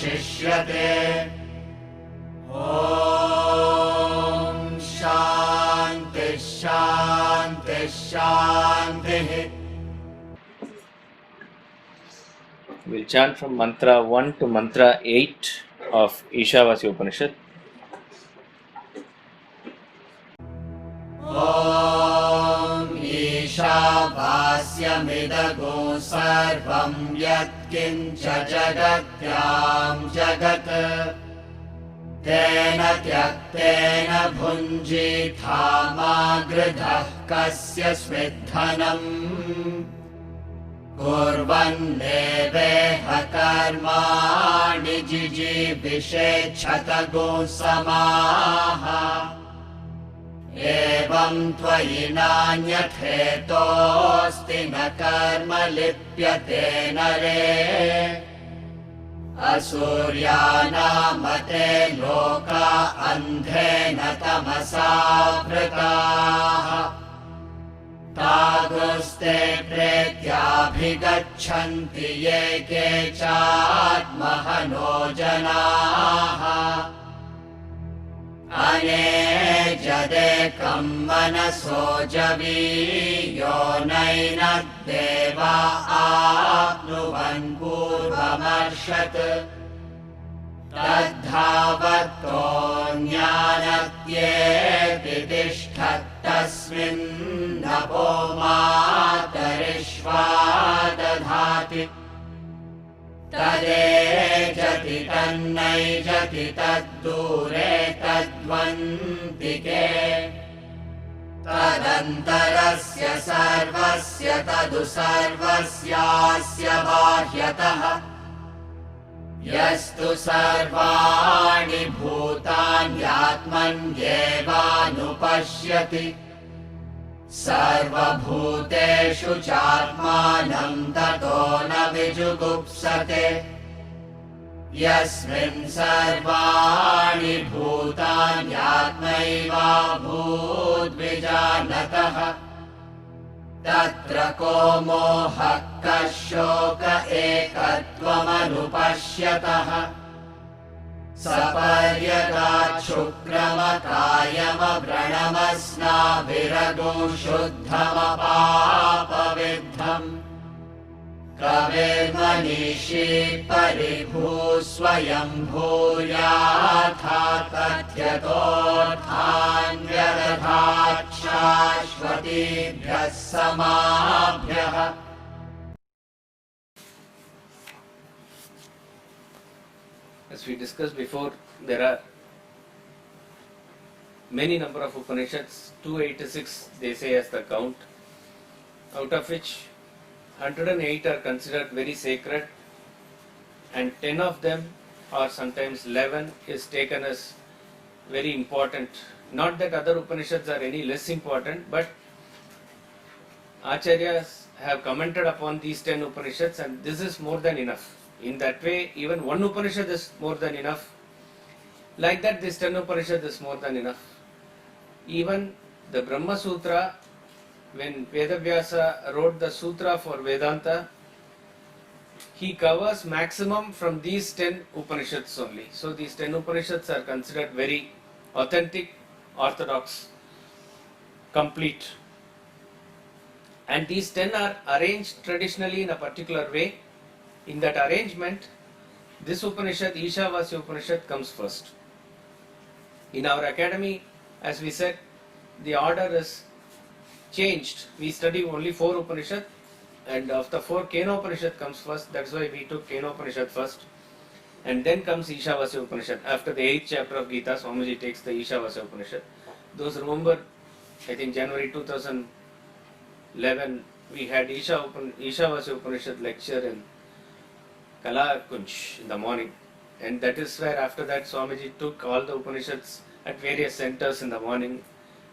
वशिष्यते। ॐ शान्ति शान्ति शान्तिः। We'll chant from mantra 1 to mantra 8 of Ishavasya Upanishad. ॐ ईशावास्यमिदगो सर्वं यत्किञ्च जगत्यां जगत् तेन त्यक्तेन भुञ्जीथा मा गृधः कस्य स्विद्धनम्। कुर्वन्नेवेह कर्माणि जिजीविषेच्छतगो समाः। एवं त्वयि नान्यथेतोऽस्ति न कर्म लिप्यते नरे। असूर्यानामते लोका अन्धेन तमसा वृताः। तागुस्ते प्रेत्याभिगच्छन्ति ये केचात्महनो जनाः। अनेजदेकं मनसो जवीयो नैनद्देवा आप्नुवन् पूर्वमर्षत्। तद्धावत्तोऽन्यानत्येति तिष्ठत्तस्मिन्नपो मातरिष्वा दधाति। तदेजति तन्नैजति तद्दूरे तद्वन्तिके। तदन्तरस्य सर्वस्य तदु सर्वस्यास्य बाह्यतः। यस्तु सर्वाणि भूतान्यात्मन्येवानुपश्यति। सर्वभूतेषु चात्मानं ततो न विजुगुप्सते। यस्मिन् सर्वाणि भूतान्यात्मैवाभूद्विजानतः। तत्र को मोहः कः शोक एकत्वमनुपश्यतः। सपर्यगाच्छुक्रमकायमव्रणमस्नाभिरगो शुद्धमपापविद्धम्। कविर्मनीषी परिभूः स्वयं भूयाथा तथ्यतोऽर्थान् शाश्वतीभ्यः समाभ्यः। As we discussed before, there are many number of Upanishads, 286 they say as the count, out of which 108 are considered very sacred and 10 of them or sometimes 11 is taken as very important. Not that other Upanishads are any less important, but Acharyas have commented upon these 10 Upanishads and this is more than enough. In that way, even one Upanishad is more than enough. Like that, this 10 Upanishad is more than enough. Even the Brahma Sutra, when Vedavyasa wrote the Sutra for Vedanta, he covers maximum from these 10 Upanishads only. So these 10 Upanishads are considered very authentic, orthodox, complete. And these 10 are arranged traditionally in a particular way. In that arrangement, this Upanishad, Ishavasya Upanishad, comes first. In our academy, as we said, the order is changed. We study only 4 Upanishad, and of the 4, Kena Upanishad comes first. That's why we took Kena Upanishad first. And then comes Ishavasya Upanishad. After the 8th chapter of Gita, Swamiji takes the Ishavasya Upanishad. Those remember, I think January 2011, we had Ishavasya Upanishad lecture in Kala Kunj in the morning, and that is where after that Swamiji took all the Upanishads at various centers in the morning,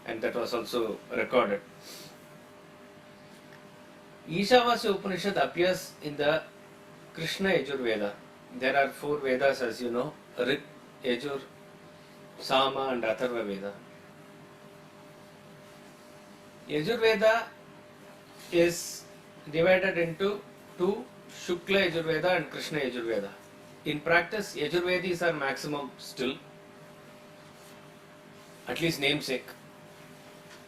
and that was also recorded. Ishavasya Upanishad appears in the Krishna Yajurveda. There are 4 Vedas, as you know, Rig, Yajur, Sama and Atharva Veda. Yajurveda is divided into 2, Shukla Yajurveda and Krishna Yajurveda. In practice, Yajurvedis are maximum still, at least namesake.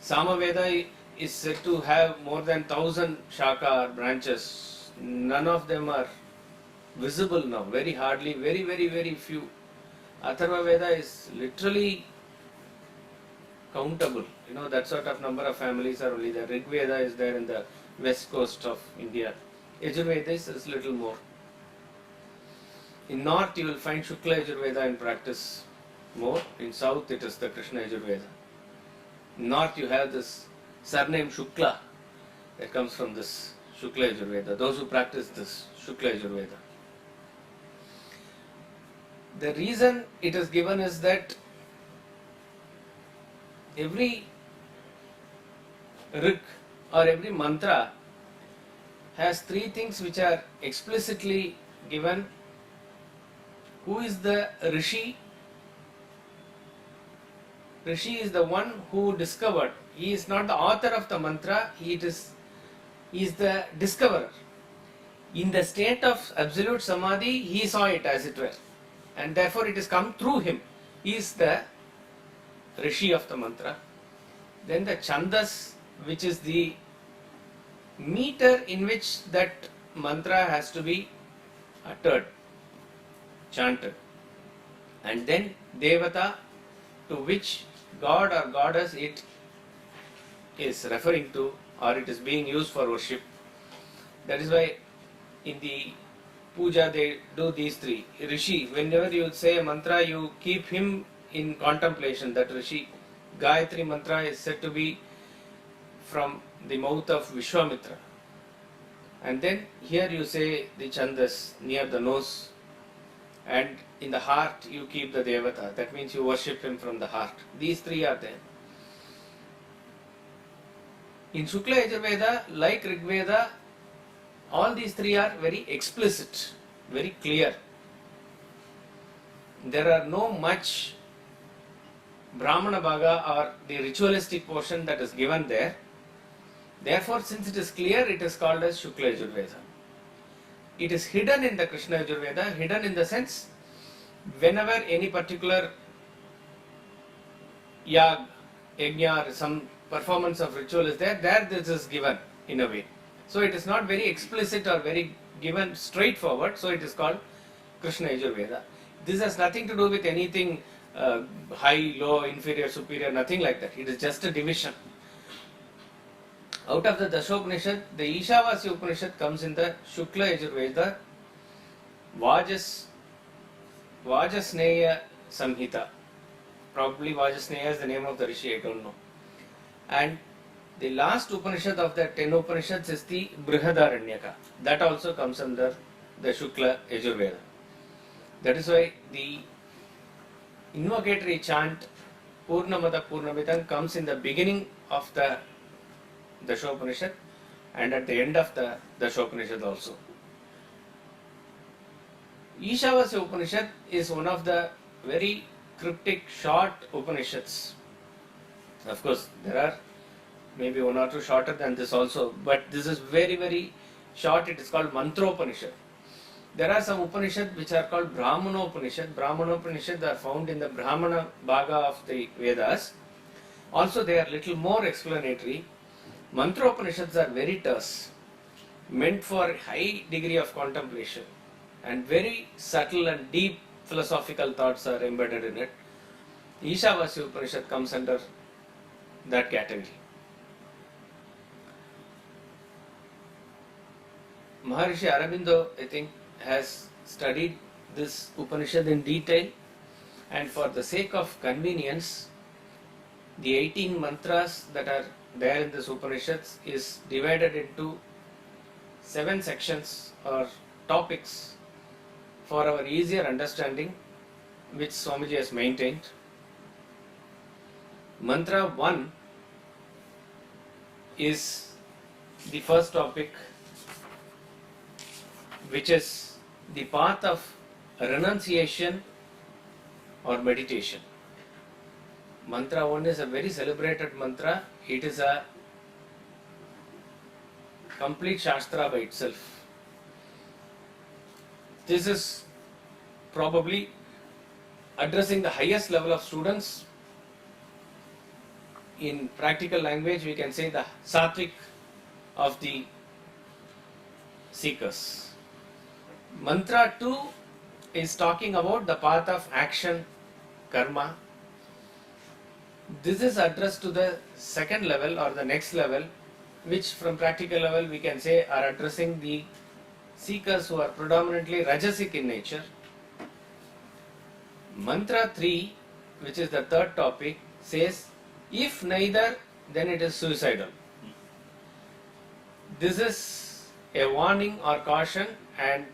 Samaveda is said to have more than 1,000 shaka or branches. None of them are visible now, very hardly, very few. Atharva Veda is literally countable. That sort of number of families are only there. Rig Veda is there in the west coast of India. Yajurveda is little more. In north you will find Shukla Yajurveda in practice more. In south it is the Krishna Yajurveda. In north you have this surname Shukla that comes from this Shukla Yajurveda. Those who practice this Shukla Yajurveda. The reason it is given is that every rig or every mantra has three things which are explicitly given. Who is the Rishi? Rishi is the one who discovered. He is not the author of the mantra, he is the discoverer. In the state of absolute samadhi, he saw it as it were. And therefore it has come through him. He is the Rishi of the mantra. Then the Chandas, which is the meter in which that mantra has to be uttered, chanted. And then Devata, to which God or goddess it is referring to, or it is being used for worship. That is why in the puja they do these three. Rishi, whenever you say a mantra, you keep him in contemplation, that Rishi. Gayatri mantra is said to be from the mouth of Vishwamitra. And then here you say the Chandas near the nose, and in the heart you keep the Devata. That means you worship him from the heart. These three are there. In Shukla Yajurveda, like Rig Veda, all these three are very explicit, very clear. There are no much Brahmana Bhaga or the ritualistic portion that is given there. Therefore, since it is clear, it is called as Shukla Yajurveda. It is hidden in the Krishna Yajurveda, hidden in the sense, whenever any particular yag, yajna, or some performance of ritual is there, this is given in a way. So it is not very explicit or very given straightforward, so it is called Krishna Yajurveda. This has nothing to do with anything high, low, inferior, superior, nothing like that. It is just a division. Out of the Dashopanishad, the Ishavasya Upanishad comes in the Shukla Yajurveda, Vajasneya Samhita. Probably Vajasneya is the name of the Rishi, I don't know. And the last Upanishad of the 10 Upanishads is the Brihadaranyaka. That also comes under the Shukla Yajurveda. That is why the invocatory chant Purnamada Purnamitam comes in the beginning of the Dashopanishad and at the end of the Dashopanishad also. Ishavasya Upanishad is one of the very cryptic short Upanishads. Of course, there are maybe one or two shorter than this also, but this is very short. It is called Mantropanishad. There are some Upanishads which are called Brahmanopanishad. Brahmanopanishad are found in the Brahmana Bhaga of the Vedas. Also, they are little more explanatory. Mantropanishads are very terse, meant for high degree of contemplation, and very subtle and deep philosophical thoughts are embedded in it. Ishavasya Upanishad comes under that category. Maharishi Aurobindo, I think, has studied this Upanishad in detail, and for the sake of convenience, the 18 mantras that are there in this Upanishads is divided into 7 sections or topics for our easier understanding, which Swamiji has maintained. Mantra 1 is the first topic, which is the path of renunciation or meditation. Mantra 1 is a very celebrated mantra. It is a complete Shastra by itself. This is probably addressing the highest level of students. In practical language, we can say the sattvic of the seekers. Mantra 2 is talking about the path of action, karma. This is addressed to the second level or the next level, which from practical level we can say are addressing the seekers who are predominantly rajasic in nature. Mantra 3, which is the third topic, says, if neither, then it is suicidal. This is a warning or caution, and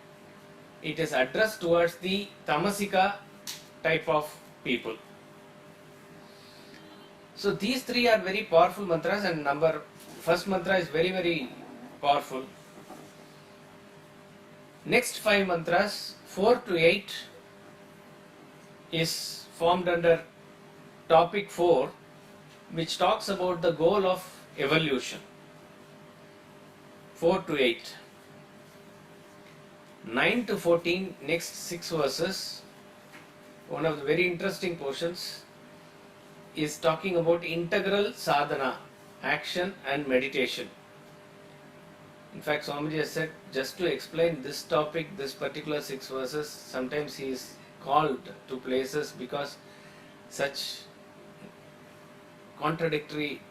it is addressed towards the tamasika type of people. So these three are very powerful mantras, and first mantra is very, very powerful. Next 5 mantras, 4 to 8, is formed under topic 4, which talks about the goal of evolution. 4 to 8. 9 to 14, next 6 verses, one of the very interesting portions, is talking about integral sadhana, action and meditation. In fact, Swamiji has said, just to explain this topic, this particular 6 verses, sometimes he is called to places because such contradictory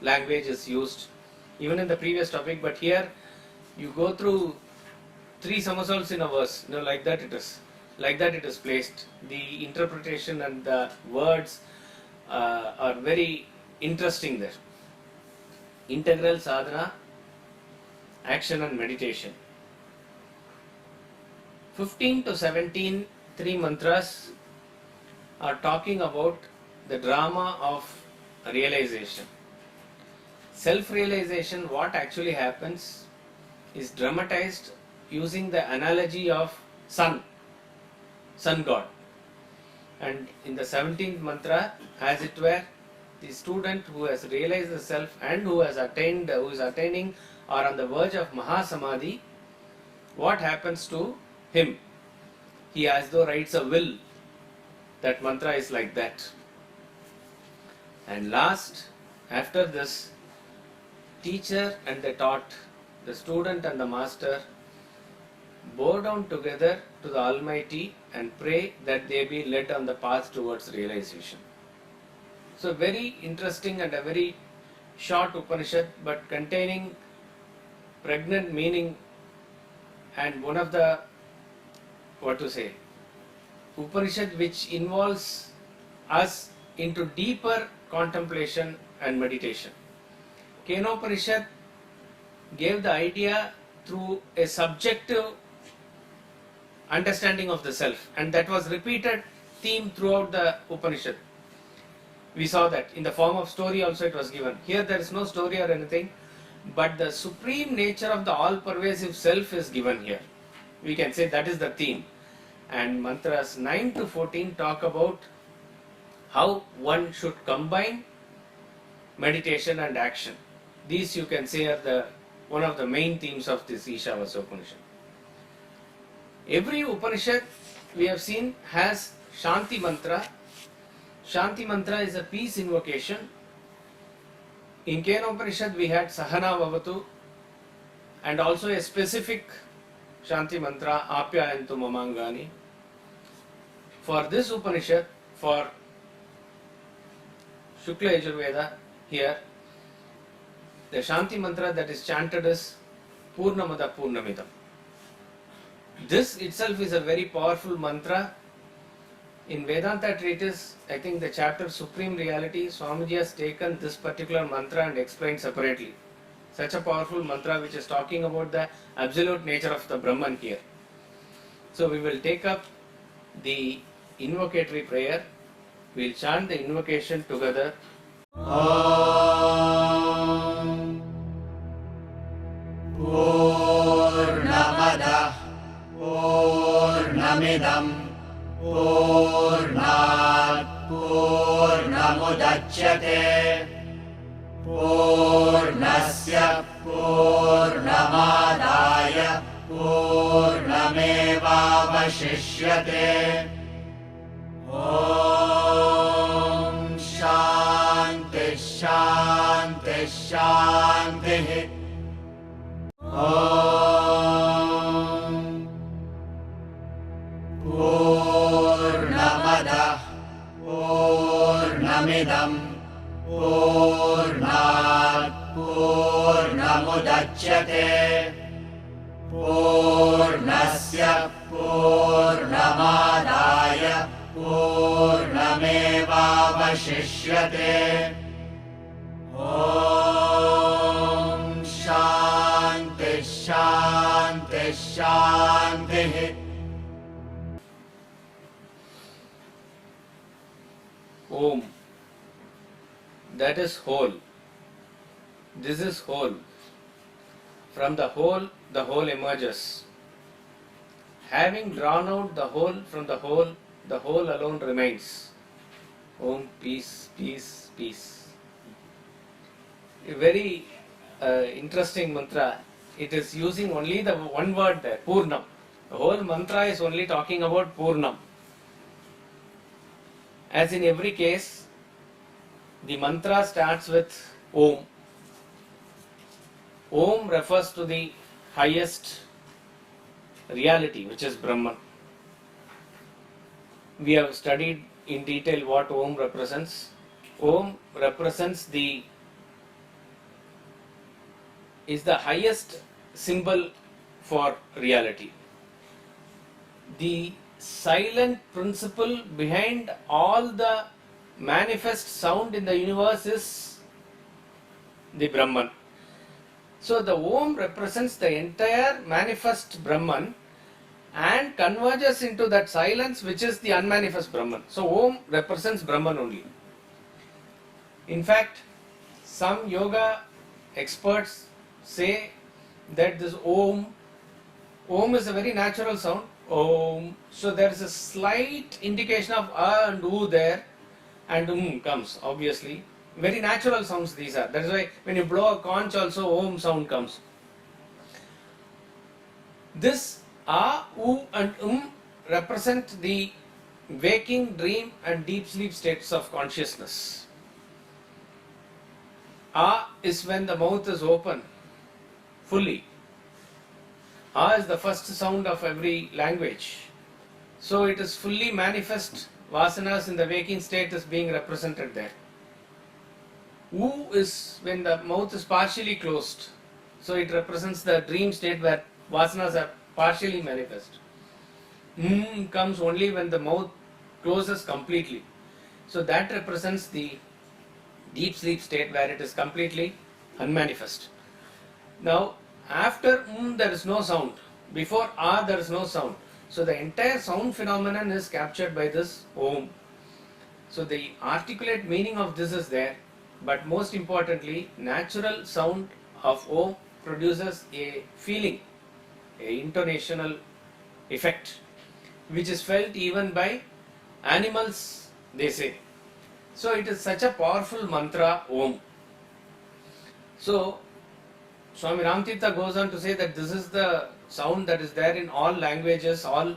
language is used, even in the previous topic, but here you go through 3 somersaults in a verse, like that it is placed. The interpretation and the words are very interesting there. Integral sadhana, action and meditation. 15 to 17, 3 mantras are talking about the drama of realization. Self-realization, what actually happens, is dramatized using the analogy of sun god. And in the 17th mantra, as it were, the student who has realized the self and who is attaining or on the verge of Mahasamadhi, what happens to him? He as though writes a will. That mantra is like that. And last, after this, teacher and the taught, the student and the master, bow down together to the Almighty and pray that they be led on the path towards realization. So very interesting and a very short Upanishad, but containing pregnant meaning, and one of the, Upanishad which involves us into deeper contemplation and meditation. Kenopanishad gave the idea through a subjective understanding of the self, and that was repeated theme throughout the Upanishad. We saw that in the form of story also it was given. Here there is no story or anything, but the supreme nature of the all-pervasive self is given here. We can say that is the theme. And mantras 9 to 14 talk about how one should combine meditation and action. These you can say are one of the main themes of this Ishavasya Upanishad. Every Upanishad we have seen has Shanti mantra. Shanti mantra is a peace invocation. In Kenopanishad we had Sahana Vavatu, and also a specific Shanti mantra, Apyayantu Mamangani. For this Upanishad, for Shukla Yajurveda, here the Shanti mantra that is chanted is Purnamada Purnamidam. This itself is a very powerful mantra. In Vedanta treatise, I think the chapter Supreme Reality, Swamiji has taken this particular mantra and explained separately. Such a powerful mantra which is talking about the absolute nature of the Brahman here. So we will take up the invocatory prayer. We will chant the invocation together. Om Purnamada Purnamidam Purnat Purnamudachyate Purnasya Purnamadaya पूर्णमेवावशिष्यते। ॐ शान्तिः शान्तिः शान्तिः। ॐ पूर्णमदः पूर्णमिदं पूर्णात् पूर्णमुदच्यते। पूर्णस्य पूर्णमादाय पूर्णमेवावशिष्यते। ॐ शान्तिः शान्तिः शान्तिः। Om. That is whole. This is whole. From the whole emerges. Having drawn out the whole from the whole alone remains. Om, peace, peace, peace. A very interesting mantra. It is using only the one word there, Purnam. The whole mantra is only talking about Purnam. As in every case, the mantra starts with Om. Om refers to the highest reality, which is Brahman. We have studied in detail what Om represents. Om represents is the highest symbol for reality. The silent principle behind all the manifest sound in the universe is the Brahman. So the Om represents the entire manifest Brahman and converges into that silence which is the unmanifest Brahman. So Om represents Brahman only. In fact, some yoga experts say that this Om is a very natural sound. Om. So there is a slight indication of A and U there, and comes obviously. Very natural sounds these are. That is why when you blow a conch also Om sound comes. This A, U and represent the waking, dream and deep sleep states of consciousness. A is when the mouth is open fully. A is the first sound of every language. So it is fully manifest. Vasanas in the waking state is being represented there. U is when the mouth is partially closed. So it represents the dream state where vasanas are partially manifest. Comes only when the mouth closes completely. So that represents the deep sleep state where it is completely unmanifest. Now, after there is no sound. Before A there is no sound. So the entire sound phenomenon is captured by this Om. So the articulate meaning of this is there, but most importantly, natural sound of Om produces a feeling, a intonational effect, which is felt even by animals, they say. So it is such a powerful mantra, Om. So Swami Ramtirtha goes on to say that this is the sound that is there in all languages, all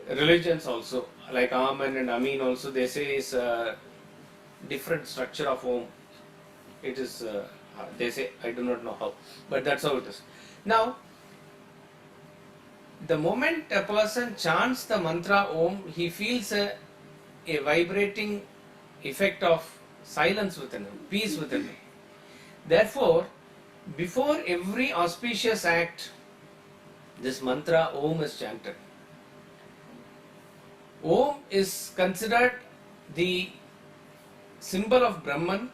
religions also, like Amen and Amin also, they say is a different structure of Om. It is, they say, I do not know how, but that's how it is. Now, the moment a person chants the mantra Om, he feels a vibrating effect of silence within him, peace within him. Therefore, before every auspicious act, this mantra Om is chanted. Om is considered the symbol of Brahman.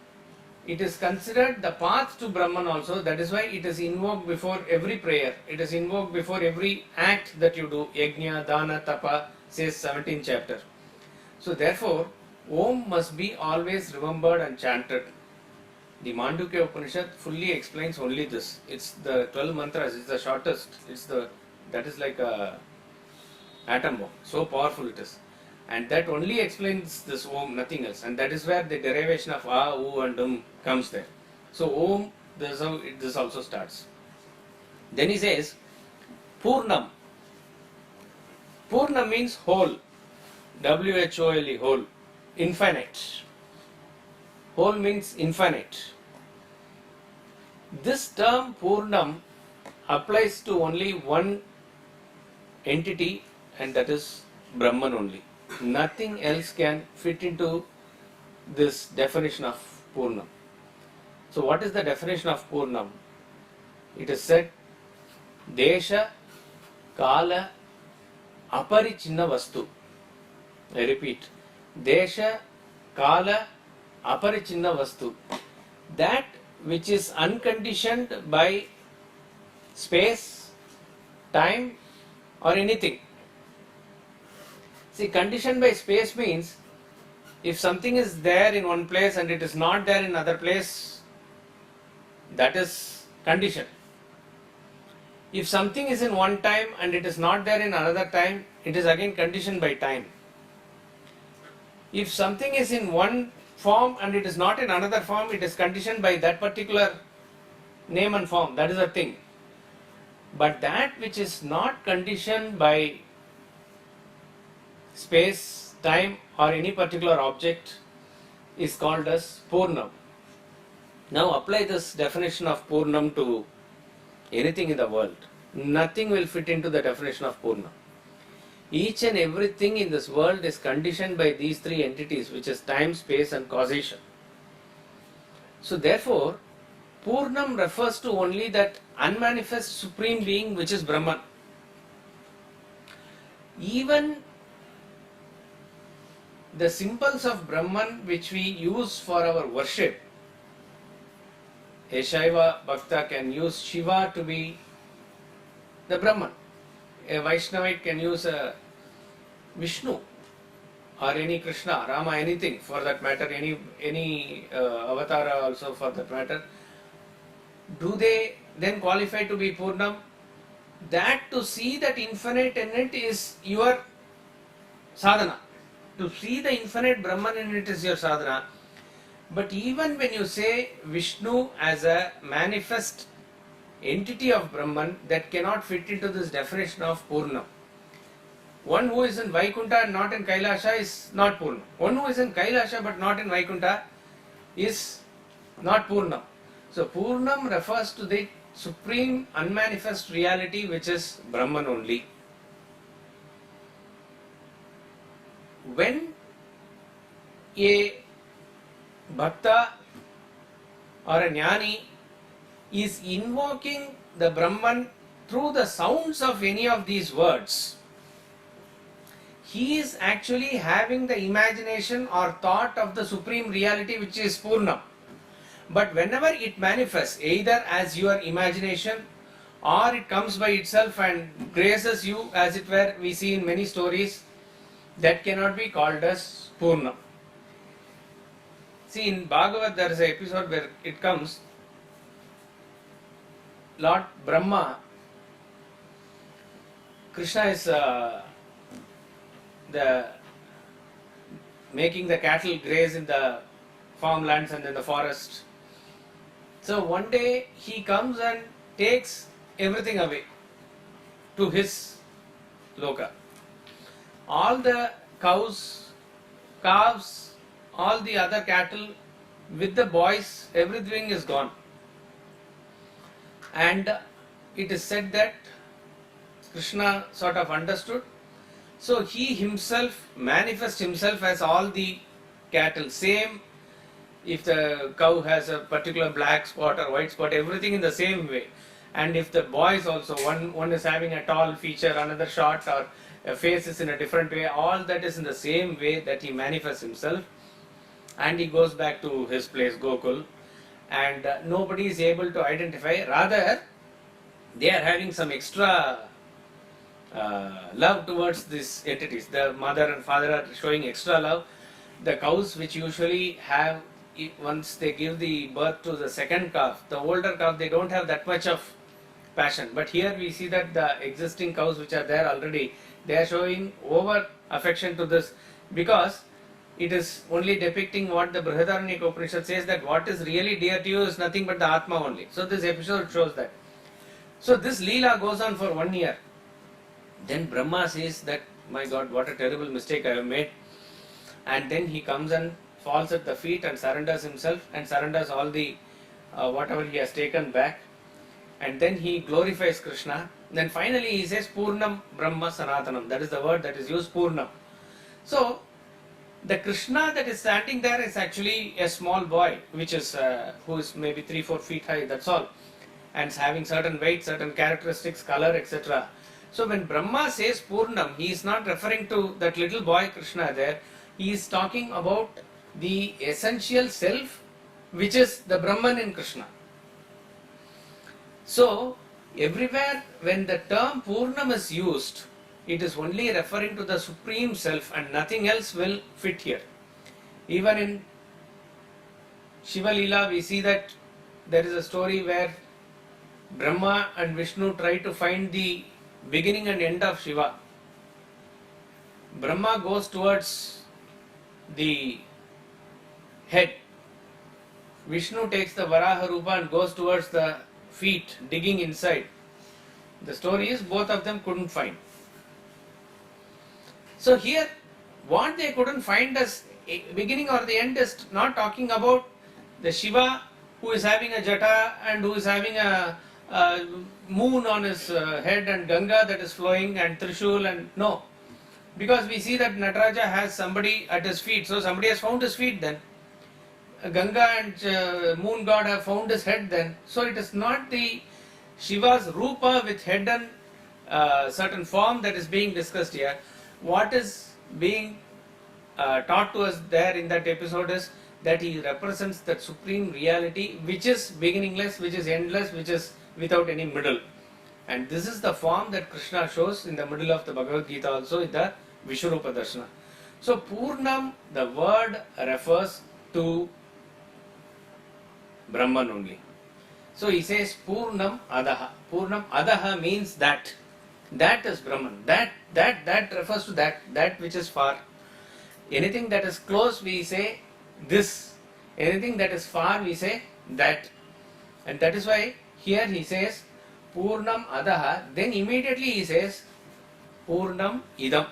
It is considered the path to Brahman also. That is why it is invoked before every prayer. It is invoked before every act that you do. Yajna, Dana, Tapa, says 17th chapter. So therefore, Om must be always remembered and chanted. The Mandukya Upanishad fully explains only this. It's the 12 mantras. It's the shortest. That is like a atom bomb. So powerful it is. And that only explains this Om, nothing else. And that is where the derivation of A, U and comes there. So Om, this is how this also starts. Then he says, Purnam. Purnam means whole. W-H-O-L-E, whole. Infinite. Whole means infinite. This term Purnam applies to only one entity, and that is Brahman only. Nothing else can fit into this definition of Purnam. So what is the definition of Purnam? It is said, Desha, Kala, Aparichinna Vastu. I repeat, Desha, Kala, Aparichinna Vastu. That which is unconditioned by space, time or anything. See, conditioned by space means if something is there in one place and it is not there in another place, that is conditioned. If something is in one time and it is not there in another time, it is again conditioned by time. If something is in one form and it is not in another form, it is conditioned by that particular name and form. That is a thing. But that which is not conditioned by space, time or any particular object is called as Purnam. Now apply this definition of Purnam to anything in the world. Nothing will fit into the definition of Purnam. Each and everything in this world is conditioned by these three entities, which is time, space and causation. So therefore, Purnam refers to only that unmanifest supreme being which is Brahman. Even the symbols of Brahman which we use for our worship, a Shaiva Bhakta can use Shiva to be the Brahman. A Vaishnavite can use a Vishnu or any Krishna, Rama, anything for that matter, any avatara also for that matter. Do they then qualify to be Purnam? That to see that infinite in it is your sadhana. To see the infinite Brahman in it is your sadhana. But even when you say Vishnu as a manifest entity of Brahman, that cannot fit into this definition of Purnam. One who is in Vaikuntha and not in Kailasha is not Purnam. One who is in Kailasha but not in Vaikuntha is not Purnam. So Purnam refers to the supreme unmanifest reality which is Brahman only. When a Bhakta or a Jnani is invoking the Brahman through the sounds of any of these words, he is actually having the imagination or thought of the supreme reality which is Purnam. But whenever it manifests either as your imagination or it comes by itself and graces you, as it were, we see in many stories, that cannot be called as Purnam. See, in Bhagavad there is an episode where it comes, Lord Brahma, Krishna is making the cattle graze in the farmlands and in the forest. So one day he comes and takes everything away to his loka. All the cows, calves, all the other cattle with the boys, everything is gone. And it is said that Krishna sort of understood. So he himself manifests himself as all the cattle. Same if the cow has a particular black spot or white spot, everything in the same way. And if the boys also, one is having a tall feature, another short, or a face is in a different way, all that is in the same way that he manifests himself. And he goes back to his place, Gokul, and nobody is able to identify. Rather, they are having some extra love towards these entities. The mother and father are showing extra love. The cows, which usually have, once they give the birth to the second calf, the older calf, they don't have that much of passion. But here we see that the existing cows which are there already, they are showing over affection to this, because it is only depicting what the Brihadaranyaka Upanishad says, that what is really dear to you is nothing but the Atma only. So this episode shows that. So this Leela goes on for 1 year. Then Brahma says that, my God, what a terrible mistake I have made. And then he comes and falls at the feet and surrenders himself and surrenders all the whatever he has taken back. And then he glorifies Krishna. Then finally he says Purnam Brahma Sanatanam. That is the word that is used, Purnam. So the Krishna that is standing there is actually a small boy, which is who is maybe 3-4 feet high, that's all, and is having certain weight, certain characteristics, color, etc. So when Brahma says Purnam, he is not referring to that little boy Krishna there. He is talking about the essential self, which is the Brahman in Krishna. So everywhere when the term Purnam is used, it is only referring to the Supreme Self and nothing else will fit here. Even in Shiva Leela we see that there is a story where Brahma and Vishnu try to find the beginning and end of Shiva. Brahma goes towards the head. Vishnu takes the Varaha Rupa and goes towards the feet, digging inside. The story is both of them couldn't find. So here, what they couldn't find as beginning or the end is not talking about the Shiva who is having a jata and who is having a moon on his head and Ganga that is flowing and Trishul and no. Because we see that Nataraja has somebody at his feet, so somebody has found his feet then. Ganga and moon god have found his head then. So it is not the Shiva's Rupa with head and certain form that is being discussed here. What is being taught to us there in that episode is that he represents that supreme reality which is beginningless, which is endless, which is without any middle. And this is the form that Krishna shows in the middle of the Bhagavad Gita also in the Vishwarupa Darshana. So Purnam, the word refers to Brahman only. So he says Purnam Adaha. Purnam Adaha means that. That is Brahman. That refers to that which is far. Anything that is close we say this. Anything that is far we say that. And that is why here he says Purnam Adaha. Then immediately he says Purnam Idam.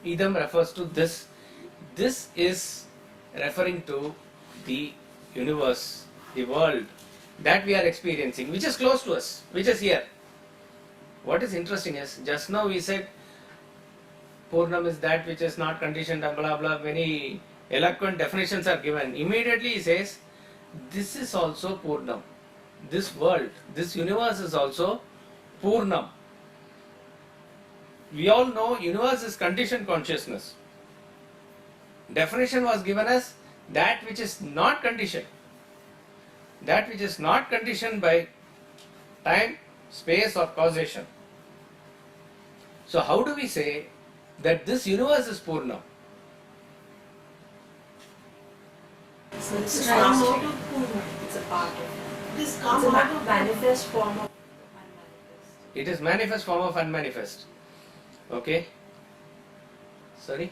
Idam refers to this. This is referring to the universe, the world that we are experiencing, which is close to us, which is here. What is interesting is, just now we said Purnam is that which is not conditioned, blah blah, many eloquent definitions are given. Immediately he says, this is also Purnam. This world, this universe is also Purnam. We all know universe is conditioned consciousness. Definition was given as that which is not conditioned. That which is not conditioned by time, space or causation. So how do we say that this universe is Purnam? So it's It's a come part out of of Purna. it's a part of This it's come a out of manifest form of unmanifest. It is manifest form of unmanifest. Okay? Sorry?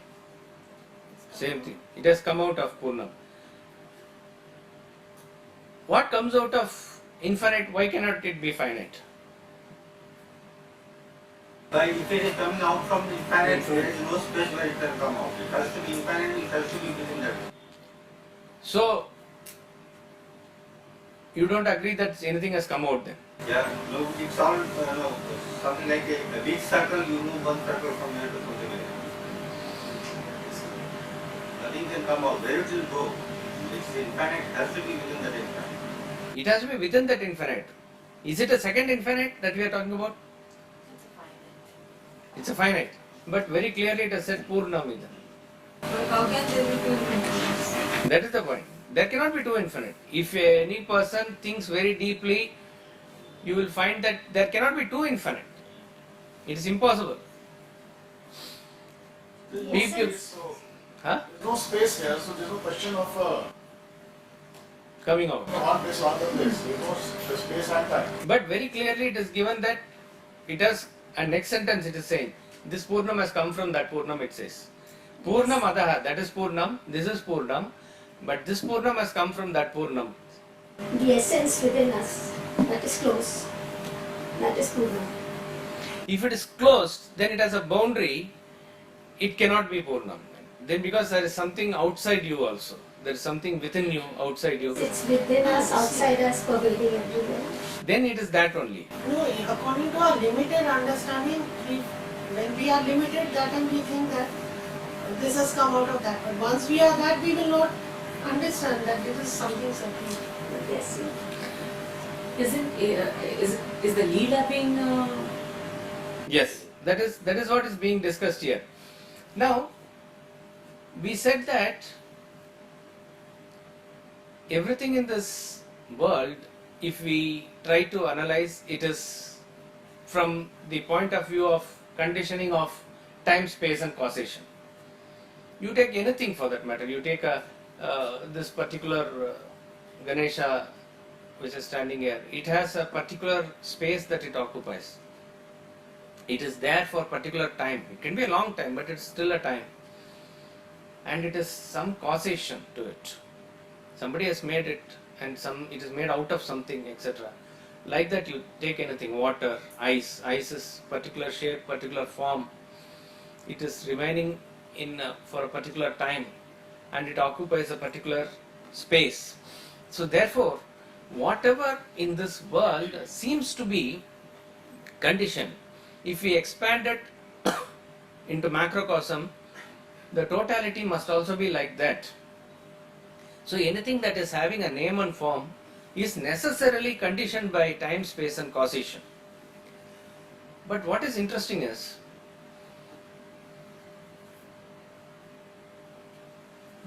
Same thing. It has come out of Purnam. What comes out of infinite? Why cannot it be finite? But if it is coming out from the infinite, there is no space where it can come out. It has to be infinite, it has to be within that. So, you don't agree that anything has come out then? Yeah, no, it's all no, something like a big circle, you move one circle from here to something like that. Nothing can come out. Where it will go? It's infinite, has to be within that infinite. It has to be within that infinite. Is it a second infinite that we are talking about? It's a finite. It's a finite. But very clearly it has said Purnamida. But how can there be two infinities? That is the point. There cannot be two infinite. If any person thinks very deeply, you will find that there cannot be two infinite. It is impossible. There's no People- space, so Huh? there's no space here, so there's no question of Coming out. one place or other place. There's no space and time. But very clearly it is given that it has, and next sentence it is saying, this Purnam has come from that Purnam, it says. Purnam Adaha, that is Purnam, this is Purnam, but this Purnam has come from that Purnam. the essence within us that is close. That is Purna. If it is closed, then it has a boundary, it cannot be Purnam. Then because there is something outside you also, there is something within you, outside you, It's within us, outside us, pervading everywhere. then it is that only. No, according to our limited understanding, when we are limited, that time we think that this has come out of that. But once we are that, we will not understand that it is something separate. Yes. Is the Leela being Yes, that is what is being discussed here. Now, we said that everything in this world, if we try to analyze, it is from the point of view of conditioning of time, space and causation. You take anything for that matter, you take this particular Ganesha which is standing here, it has a particular space that it occupies. It is there for a particular time. It can be a long time, but it's still a time. And it is some causation to it. Somebody has made it, and it is made out of something, etc. Like that, you take anything, water, ice. Ice is particular shape, particular form. It is remaining in for a particular time, and it occupies a particular space. So therefore, whatever in this world seems to be conditioned, if we expand it into macrocosm, the totality must also be like that. So anything that is having a name and form is necessarily conditioned by time, space and causation. But what is interesting is,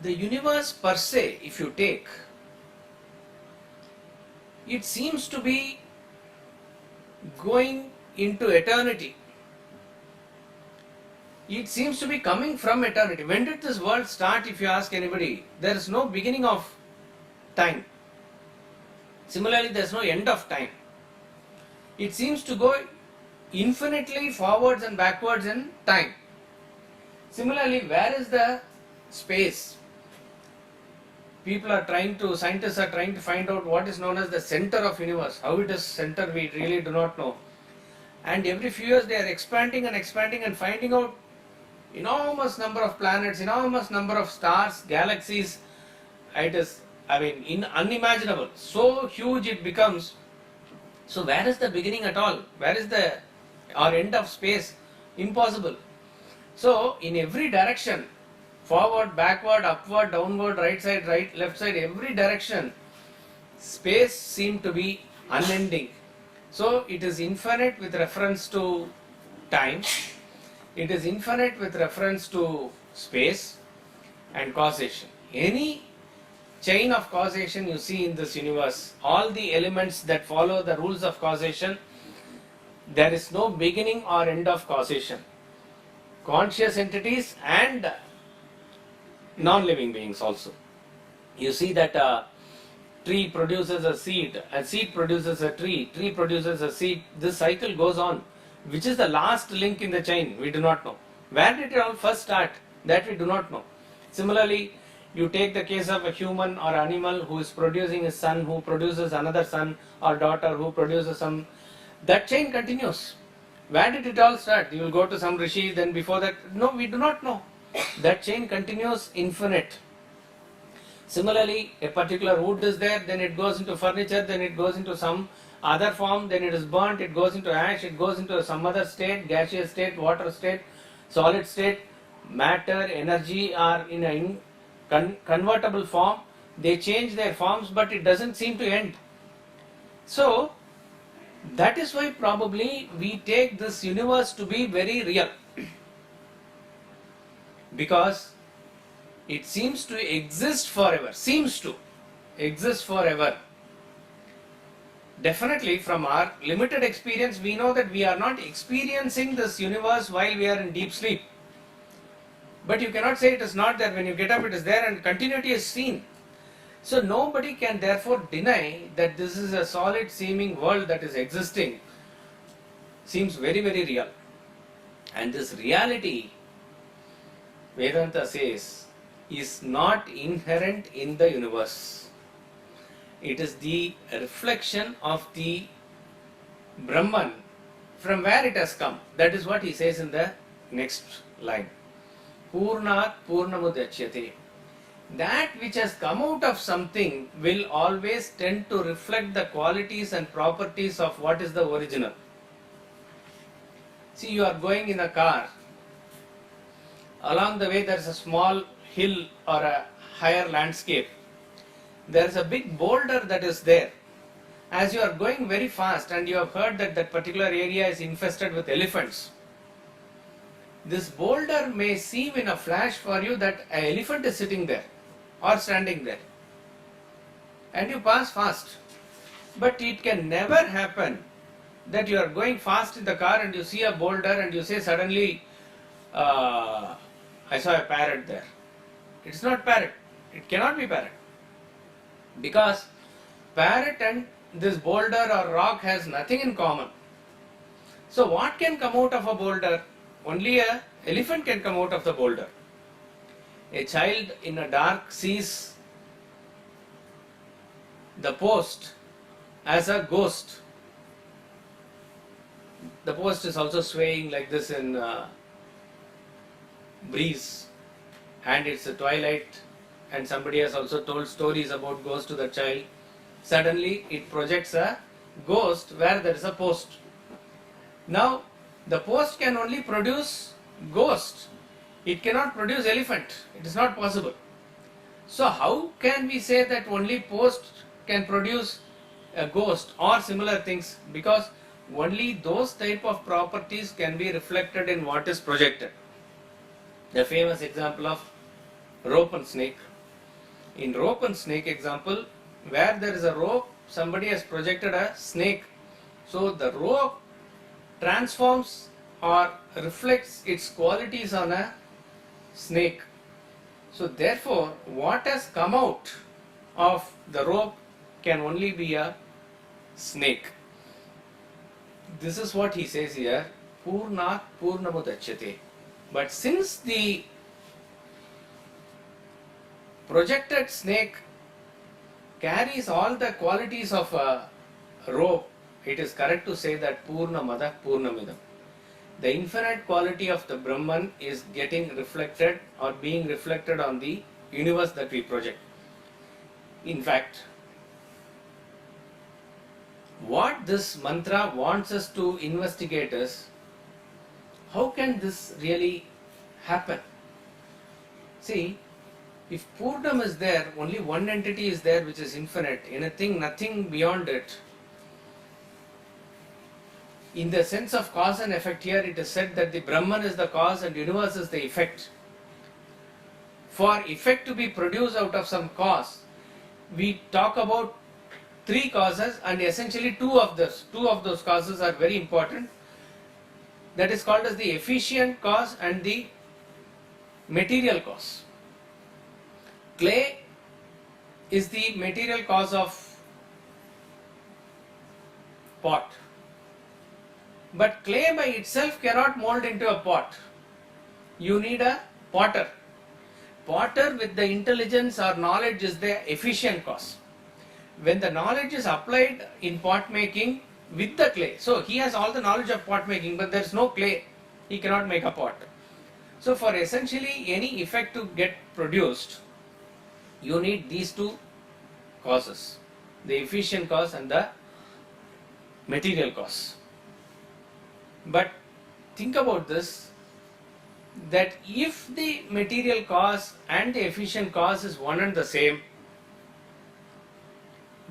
the universe per se, if you take, it seems to be going into eternity. It seems to be coming from eternity. When did this world start? If you ask anybody, there is no beginning of time. Similarly, there is no end of time. It seems to go infinitely forwards and backwards in time. Similarly, where is the space? Scientists are trying to find out what is known as the center of universe. How it is center, we really do not know. And every few years they are expanding and finding out enormous number of planets, enormous number of stars, galaxies. It is, unimaginable. So huge it becomes. So where is the beginning at all? Where is the end of space? Impossible. So in every direction, forward, backward, upward, downward, right side, left side, every direction, space seems to be unending. So it is infinite with reference to time, it is infinite with reference to space and causation. Any chain of causation you see in this universe, all the elements that follow the rules of causation, there is no beginning or end of causation. Conscious entities and non-living beings also. You see that a tree produces a seed produces a tree produces a seed. This cycle goes on. Which is the last link in the chain? We do not know. Where did it all first start? That we do not know. Similarly, you take the case of a human or animal who is producing a son, who produces another son or daughter, who produces some. That chain continues. Where did it all start? You will go to some rishi, then before that. No, we do not know. That chain continues infinite. Similarly, a particular wood is there, then it goes into furniture, then it goes into some other form, then it is burnt, it goes into ash, it goes into some other state, gaseous state, water state, solid state. Matter, energy are in a convertible form. They change their forms, but it doesn't seem to end. So, that is why probably we take this universe to be very real. Because it seems to exist forever. Definitely, from our limited experience, we know that we are not experiencing this universe while we are in deep sleep. But you cannot say it is not there. When you get up, it is there, and continuity is seen. So nobody can therefore deny that this is a solid seeming world that is existing. Seems very, very real. And this reality, Vedanta says, is not inherent in the universe. It is the reflection of the Brahman from where it has come. That is what he says in the next line. Purnat Purnamudachyate. That which has come out of something will always tend to reflect the qualities and properties of what is the original. See, you are going in a car. Along the way there is a small hill or a higher landscape. There is a big boulder that is there. As you are going very fast and you have heard that that particular area is infested with elephants, this boulder may seem in a flash for you that an elephant is sitting there or standing there, and you pass fast. But it can never happen that you are going fast in the car and you see a boulder and you say suddenly, I saw a parrot there. It's not parrot. It cannot be parrot. Because parrot and this boulder or rock has nothing in common. So what can come out of a boulder? Only a elephant can come out of the boulder. A child in a dark sees the post as a ghost. The post is also swaying like this in breeze, and it's a twilight, and somebody has also told stories about ghosts to the child. Suddenly it projects a ghost where there is a post. Now the post can only produce ghost. It cannot produce elephant. It is not possible. So how can we say that only post can produce a ghost or similar things? Because only those type of properties can be reflected in what is projected. The famous example of rope and snake. In rope and snake example, where there is a rope, somebody has projected a snake. So the rope transforms or reflects its qualities on a snake. So therefore, what has come out of the rope can only be a snake. This is what he says here, Purnat Purnamudachyate. But since the projected snake carries all the qualities of a rope, it is correct to say that Purnamada Purnamidam. The infinite quality of the Brahman is getting reflected or being reflected on the universe that we project. In fact, what this mantra wants us to investigate is, how can this really happen? See, if Purnam is there, only one entity is there which is infinite, nothing beyond it. In the sense of cause and effect here, it is said that the Brahman is the cause and universe is the effect. For effect to be produced out of some cause, we talk about three causes, and essentially two of those causes are very important. That is called as the efficient cause and the material cause. Clay is the material cause of pot. But clay by itself cannot mold into a pot. You need a potter. Potter with the intelligence or knowledge is the efficient cause. When the knowledge is applied in pot making with the clay, so he has all the knowledge of pot making, but there is no clay, he cannot make a pot. So for essentially any effect to get produced, you need these two causes, the efficient cause and the material cause. But think about this, that if the material cause and the efficient cause is one and the same,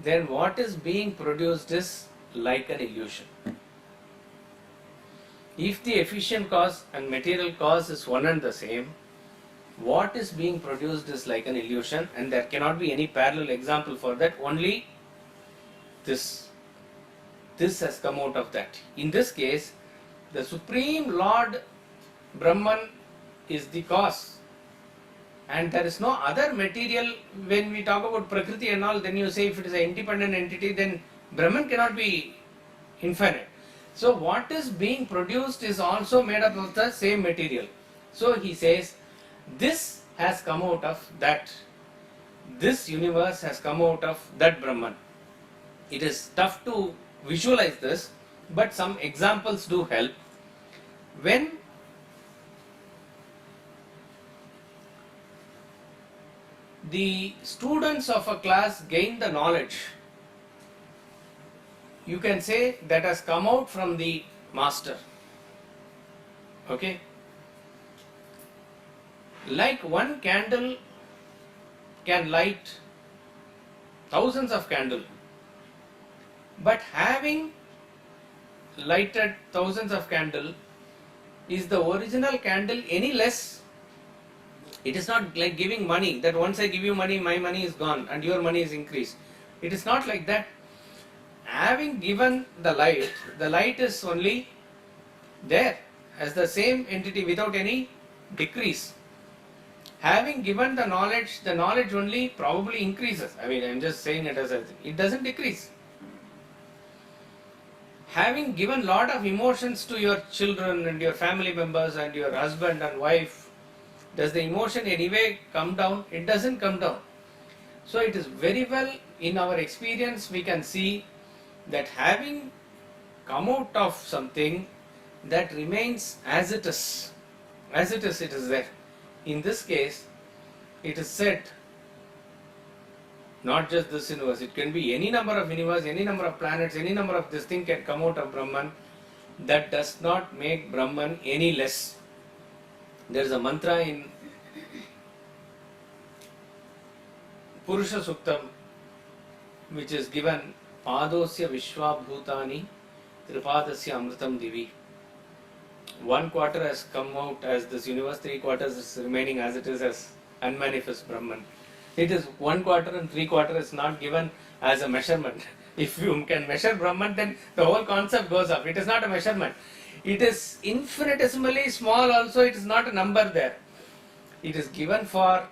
then what is being produced is like an illusion. If the efficient cause and material cause is one and the same, what is being produced is like an illusion, and there cannot be any parallel example for that, only this. This has come out of that. In this case, the Supreme Lord Brahman is the cause, and there is no other material. When we talk about Prakriti and all, then you say if it is an independent entity, then Brahman cannot be infinite. So what is being produced is also made up of the same material. So he says, this has come out of that. This universe has come out of that Brahman. It is tough to visualize this, but some examples do help. When the students of a class gain the knowledge, you can say that has come out from the master. Okay? Like one candle can light thousands of candles, but having lighted thousands of candles, is the original candle any less? It is not like giving money, that once I give you money, my money is gone and your money is increased. It is not like that. Having given the light is only there as the same entity without any decrease. Having given the knowledge only probably increases. I mean, I am just saying it as a thing. It doesn't decrease. Having given lot of emotions to your children and your family members and your husband and wife, does the emotion anyway come down? It doesn't come down. So it is very well in our experience we can see that having come out of something, that remains as it is. As it is there. In this case, it is said, not just this universe, it can be any number of universe, any number of planets, any number of this thing can come out of Brahman. That does not make Brahman any less. There is a mantra in Purusha Suktam which is given, Padosya Vishwa Bhutani Tripadasya Amritam Divi. 1/4 has come out as this universe, 3/4 is remaining as it is as unmanifest Brahman. It is 1/4 and 3/4 is not given as a measurement. If you can measure Brahman, then the whole concept goes up. It is not a measurement. It is infinitesimally small also, it is not a number there. It is given for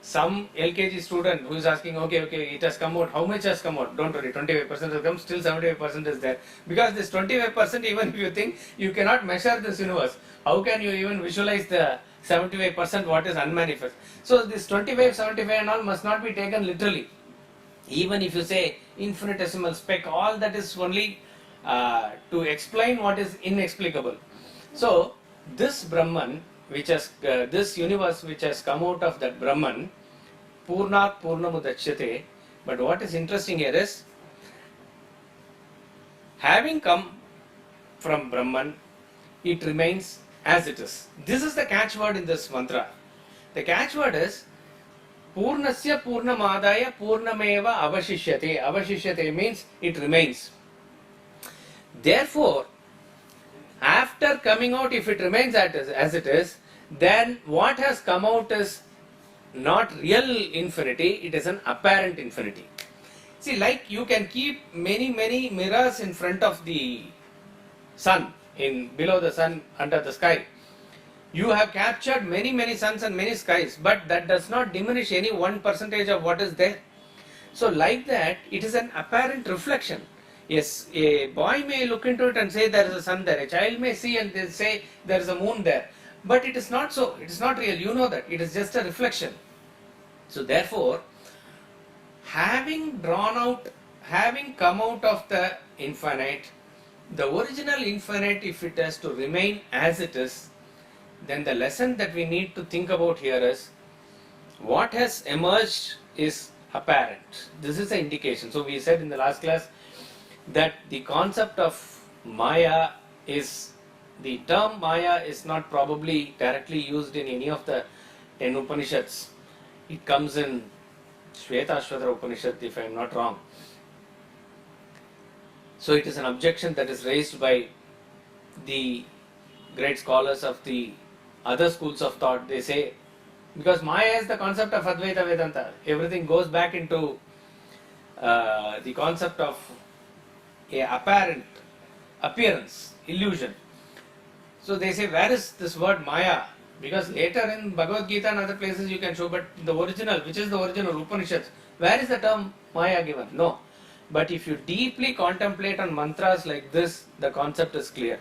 some LKG student who is asking, okay, it has come out, how much has come out? Don't worry, 25% has come, still 75% is there. Because this 25%, even if you think you cannot measure this universe, how can you even visualize the 75% what is unmanifest? So this 25, 75 and all must not be taken literally. Even if you say infinitesimal speck, all that is only to explain what is inexplicable. So this Brahman, which has this universe which has come out of that Brahman, Purnat Purnamudachyate. But what is interesting here is, having come from Brahman, it remains as it is. This is the catchword in this mantra. The catchword is Purnasya Purnamadaya Purnameva Avashishyate. Avashishyate means it remains. Therefore, after coming out, if it remains as it is, then what has come out is not real infinity, it is an apparent infinity. See, like you can keep many mirrors in front of the sun, below the sun, under the sky. You have captured many suns and many skies, but that does not diminish any 1% of what is there. So like that, it is an apparent reflection. Yes, a boy may look into it and say there is a sun there. A child may see and they say there is a moon there. But it is not so. It is not real. You know that. It is just a reflection. So therefore, having come out of the infinite, the original infinite, if it has to remain as it is, then the lesson that we need to think about here is, what has emerged is apparent. This is the indication. So we said in the last class that the concept of Maya is, the term Maya is not probably directly used in any of the 10 Upanishads. It comes in Shvetashvatara Upanishad, if I am not wrong. So it is an objection that is raised by the great scholars of the other schools of thought. They say, because Maya is the concept of Advaita Vedanta, everything goes back into the concept of a apparent appearance, illusion. So they say, where is this word Maya? Because later in Bhagavad Gita and other places you can show, but the original, which is the original Upanishads, where is the term Maya given? No. But if you deeply contemplate on mantras like this, the concept is clear.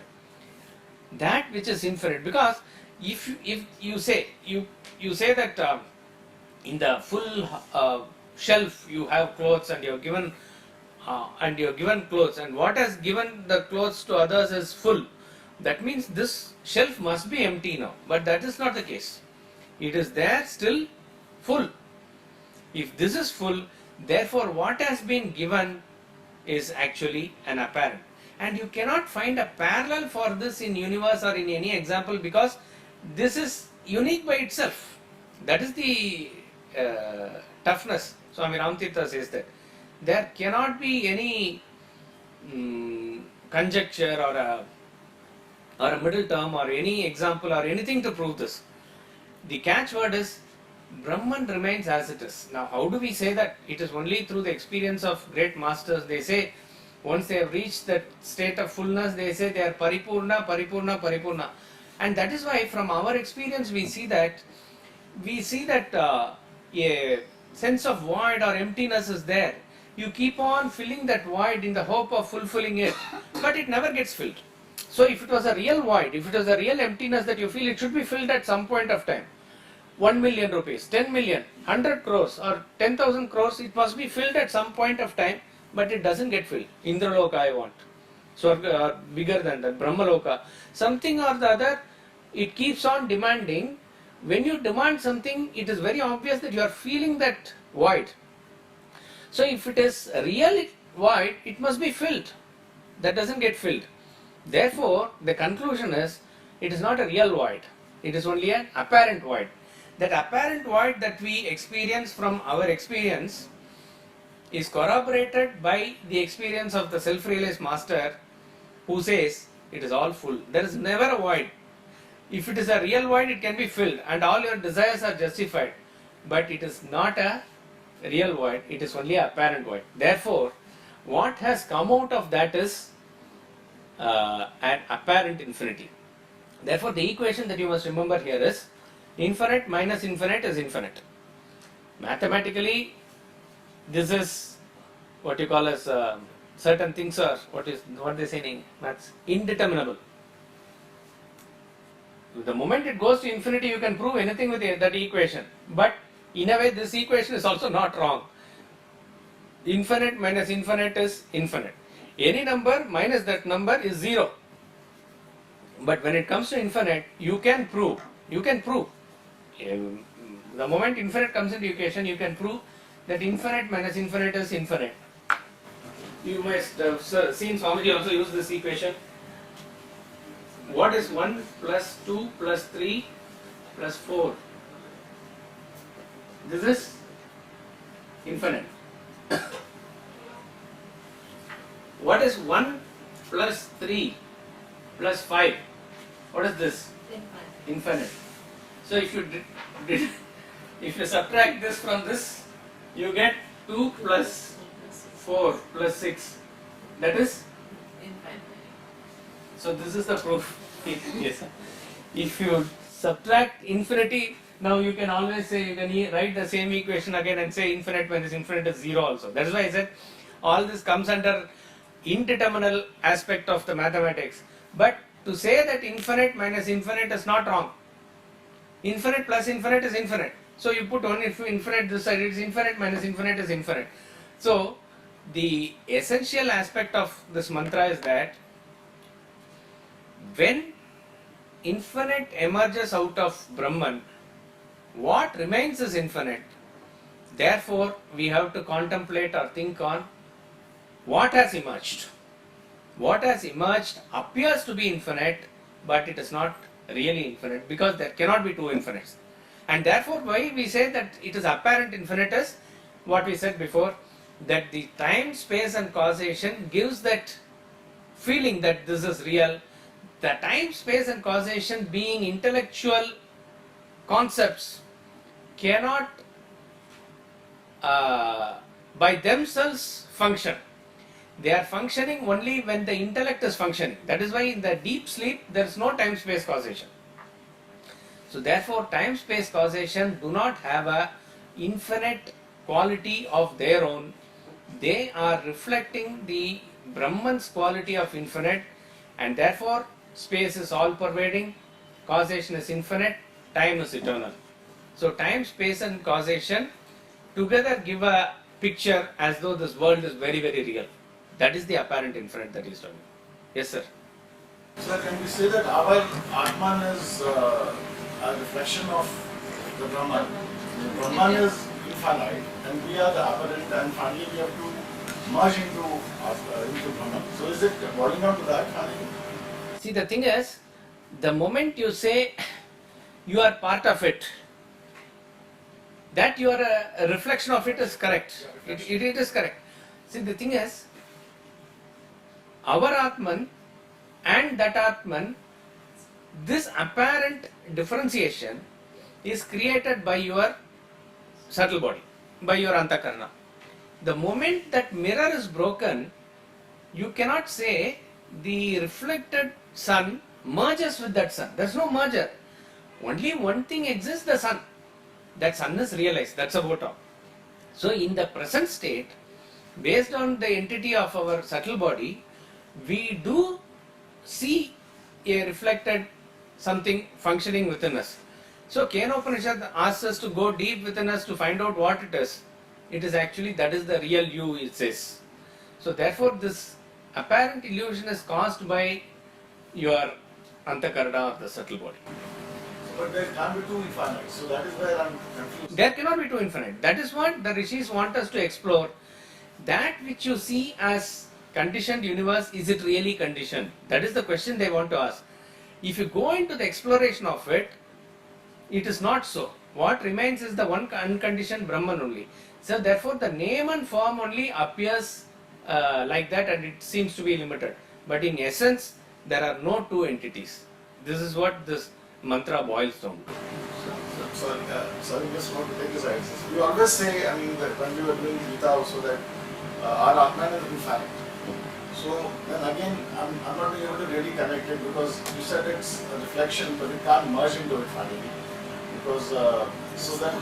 That which is infinite, because if you say in the full shelf you have clothes and you have given and you're given clothes, and what has given the clothes to others is full, that means this shelf must be empty now. But that is not the case. It is there still full. If this is full, therefore what has been given is actually an apparent. And you cannot find a parallel for this in universe or in any example, because this is unique by itself. That is the toughness. Swami Ramtirtha says that there cannot be any conjecture or a middle term or any example or anything to prove this. The catchword is Brahman remains as it is. Now, how do we say that? It is only through the experience of great masters. They say once they have reached that state of fullness, they say they are paripurna, paripurna, paripurna. And that is why from our experience we see that a sense of void or emptiness is there. You keep on filling that void in the hope of fulfilling it, but it never gets filled. So if it was a real void, if it was a real emptiness that you feel, it should be filled at some point of time. 1 million rupees, 10 million, 100 crores or 10,000 crores, it must be filled at some point of time, but it doesn't get filled. Indraloka I want, Swarga, bigger than that, Brahmaloka, something or the other, it keeps on demanding. When you demand something, it is very obvious that you are feeling that void. So if it is real void, it must be filled. That doesn't get filled. Therefore, the conclusion is, it is not a real void. It is only an apparent void. That apparent void that we experience from our experience is corroborated by the experience of the self-realized master, who says it is all full. There is never a void. If it is a real void, it can be filled and all your desires are justified. But it is not a real void, it is only an apparent void. Therefore, what has come out of that is an apparent infinity. Therefore, the equation that you must remember here is infinite minus infinite is infinite. Mathematically, this is what you call as certain things are what they say in maths, indeterminable. The moment it goes to infinity, you can prove anything with that equation. But in a way, this equation is also not wrong. Infinite minus infinite is infinite. Any number minus that number is 0. But when it comes to infinite, you can prove. The moment infinite comes into equation, you can prove that infinite minus infinite is infinite. You must have seen Swamiji also use this equation. What is 1 plus 2 plus 3 plus 4? This is infinite. What is 1 plus 3 plus 5? What is this? Infinite. So if you subtract this from this, you get 2 plus 4 plus 6. That is Infinite. So this is the proof. Yes. If you subtract infinity, now you can always say, you can write the same equation again and say infinite minus infinite is 0 also. That is why I said all this comes under indeterminate aspect of the mathematics. But to say that infinite minus infinite is not wrong. Infinite plus infinite is infinite. So you put only infinite this side, it is infinite minus infinite is infinite. So the essential aspect of this mantra is that when infinite emerges out of Brahman, what remains is infinite. Therefore, we have to contemplate or think on what has emerged. What has emerged appears to be infinite, but it is not really infinite, because there cannot be two infinites. And therefore, why we say that it is apparent infinite is what we said before, that the time, space and causation gives that feeling that this is real. The time, space and causation being intellectual concepts cannot by themselves function. They are functioning only when the intellect is functioning. That is why in the deep sleep there is no time, space, causation. So therefore time, space, causation do not have a infinite quality of their own. They are reflecting the Brahman's quality of infinite, and therefore space is all pervading, causation is infinite, time is eternal. So time, space and causation together give a picture as though this world is very, very real. That is the apparent infinite that he is talking. Yes, sir. Sir, can we say that our Atman is a reflection of the Brahman? The Brahman is infinite and we are the apparent, and finally we have to merge into Brahman. So is it boiling down to that finally? See, the thing is, the moment you say you are part of it, that you are a reflection of it is correct. It is correct. See, the thing is, our Atman and that Atman, this apparent differentiation is created by your subtle body, by your Antakarna. The moment that mirror is broken, you cannot say the reflected sun merges with that sun. There is no merger. Only one thing exists, the sun. That sun is realized. That's about all. So in the present state, based on the entity of our subtle body, we do see a reflected something functioning within us. So Kena Upanishad asks us to go deep within us to find out what it is. It is actually, that is the real you, it says. So therefore this apparent illusion is caused by your Antakarna of the subtle body. But there can't be two infinite, so that is where I'm confused. There cannot be two infinite. That is what the rishis want us to explore. That which you see as conditioned universe, is it really conditioned? That is the question they want to ask. If you go into the exploration of it, it is not so. What remains is the one unconditioned Brahman only. So therefore the name and form only appears like that, and it seems to be limited. But in essence, there are no two entities. This is what this mantra boils down to. Sorry, just want to take this out. We always say, I mean, that when we were doing Gita also, that our Atman is infinite. So then again, I'm not being able to really connect it, because you said it's a reflection, but it can't merge into it finally. Because, so then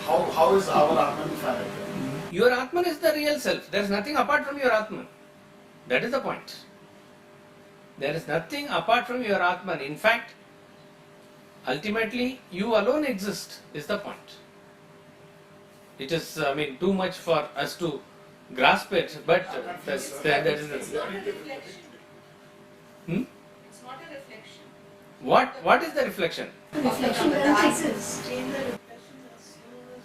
how is our Atman infinite? Your Atman is the real self. There is nothing apart from your Atman. That is the point. There is nothing apart from your Atman. In fact, ultimately, you alone exist, is the point. It is, too much for us to grasp it, but that is the... It's not a reflection. Hmm? It's not a reflection. What is the reflection? Reflection doesn't exist.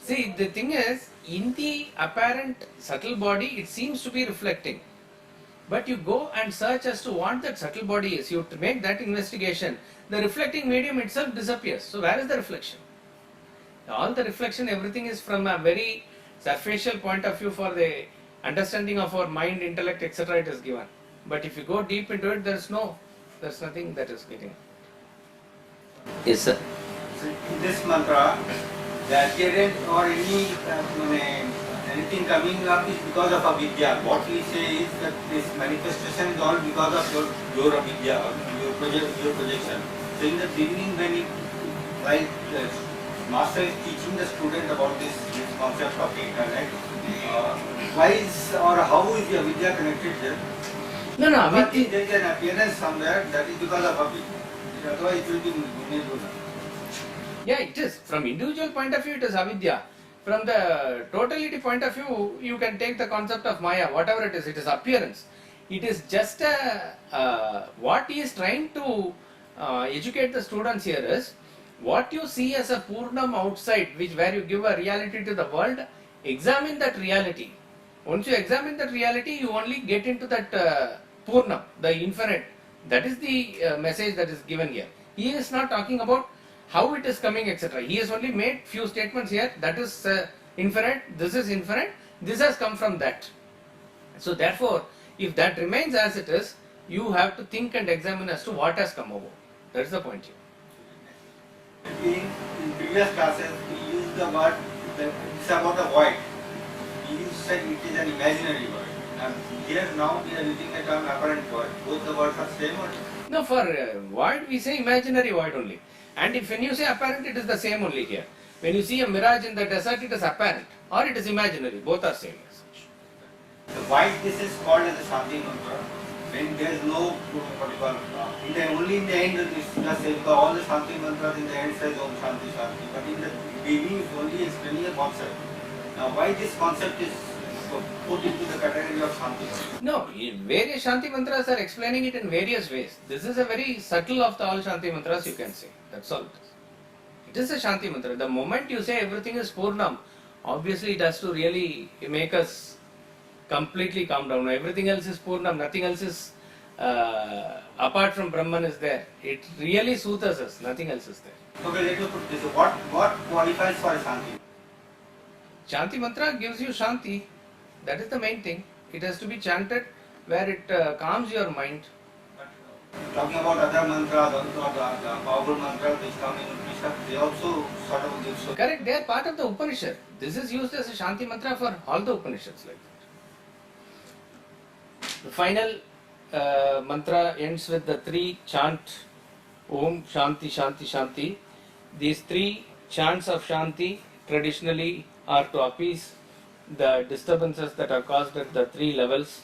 See, the thing is, in the apparent subtle body, it seems to be reflecting. But you go and search as to what that subtle body is. You make that investigation. The reflecting medium itself disappears. So where is the reflection? All the reflection, everything is from a very superficial point of view for the understanding of our mind, intellect, etc. It is given. But if you go deep into it, there's nothing that is getting. Yes, sir. So in this mantra, the appearance or anything coming up is because of avidya. What we say is that this manifestation is all because of your avidya, your projection. So in the beginning, while the master is teaching the student about this concept of internet, why is or how is the avidya connected there? No. But if there is an appearance somewhere, that is because of avidya. Otherwise, it will be nirguna. Yeah, it is. From individual point of view, it is avidya. From the totality point of view, you can take the concept of Maya, whatever it is appearance. It is just what he is trying to educate the students here is, what you see as a Purnam outside, where you give a reality to the world, examine that reality. Once you examine that reality, you only get into that Purnam, the infinite. That is the message that is given here. He is not talking about how it is coming, etc. He has only made few statements here. That is infinite, this is infinite, this has come from that. So therefore, if that remains as it is, you have to think and examine as to what has come about. That is the point here. In previous classes, we used the word, it's about the void. We said it is an imaginary void. And here now we are using the term apparent void. Both the words are same or? No, for void we say imaginary void only. And if when you say apparent, it is the same only here. When you see a mirage in the desert, it is apparent or it is imaginary. Both are same. So why this is called as a Shanti mantra? When there is no particular, only in the end it is just say, because all the Shanti mantras in the end says Om Shanti Shanti, but in the beginning it is only explaining a concept. Now why this concept is put into the category of Shanti. No, various Shanti mantras are explaining it in various ways. This is a very subtle of the all Shanti mantras, you can say. That's all. It is a Shanti mantra. The moment you say everything is Purnam, obviously it has to really make us completely calm down. Everything else is Purnam, nothing else is apart from Brahman is there. It really soothes us, nothing else is there. Okay, let me put this. What qualifies for a Shanti? Shanti mantra gives you Shanti. That is the main thing. It has to be chanted where it calms your mind. Talking about other mantras, the powerful mantras which come in Upanishad, they also sort of give so. Correct, they are part of the Upanishad. This is used as a Shanti mantra for all the Upanishads like that. The final mantra ends with the three chant Om Shanti Shanti Shanti. These three chants of Shanti traditionally are to appease the disturbances that are caused at the three levels.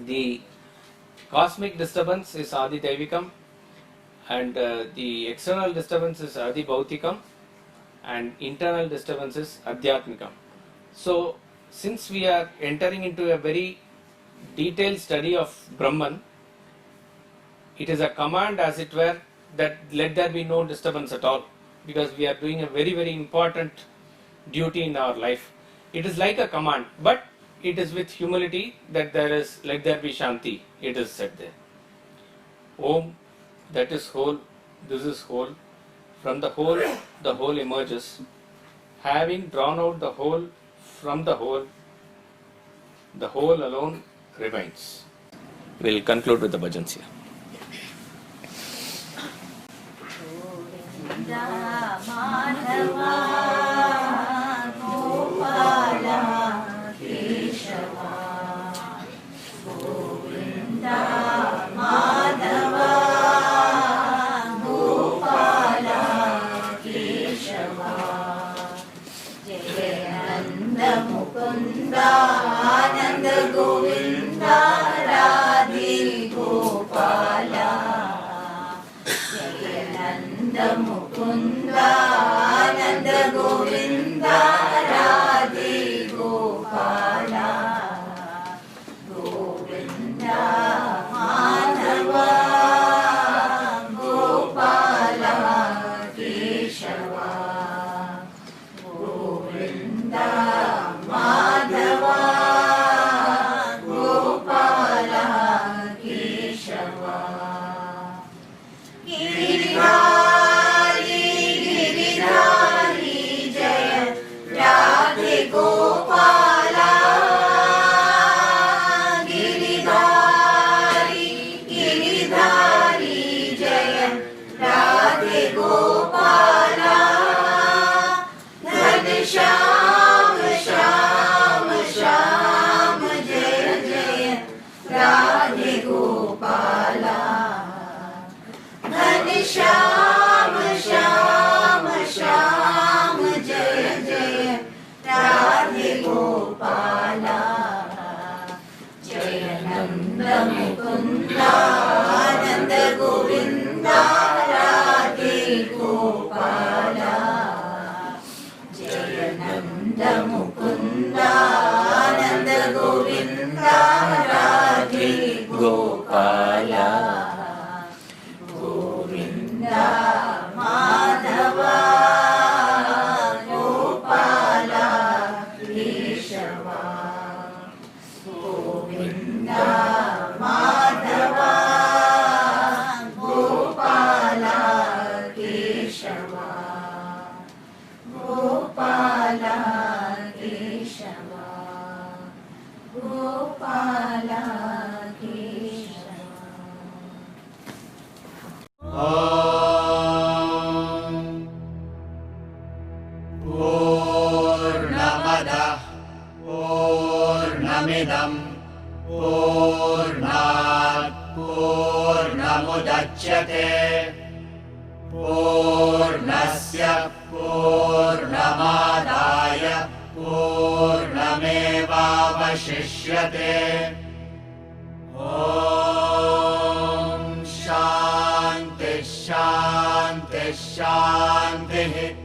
The cosmic disturbance is Adi Devikam, and the external disturbance is Adi Bhautikam, and internal disturbance is Adhyatmikam. So, since we are entering into a very detailed study of Brahman, it is a command, as it were, that let there be no disturbance at all, because we are doing a very, very important duty in our life. It is like a command, but it is with humility that there is, let there be Shanti, it is said there. Om, that is whole, this is whole. From the whole emerges. Having drawn out the whole from the whole alone remains. We'll conclude with the bhajans here. Anand Govinda Radhe Gopala Jayananda Mukunda Anand Govinda Radhe Gopala Govinda Madhava Gopala Keshava Govinda Madhava Gopala Keshava Giridhari Giridhari Jaya Radhe Gopala Giridhari Giridhari Jaya Radhe Gopala Ghanshyam Shyam Shyam Jaya Jaya Radhe Gopala Ghanshyam Shyam Shyam Jaya Jaya Radhe Gopala Jayananda Mukunda Ananda Govinda Radhe Gopala Jayananda Mukunda Ananda Govinda Radhe Gopala Govinda Madhava Gopala Keshava Govinda Madhava Gopala Keshava Gopala Keshava Gopala Keshava Purnamada Purnamidam Purnat Purnamudachyate Purnasya Purnamadaya Purnamevavashishyate Om Shanti Shanti Shanti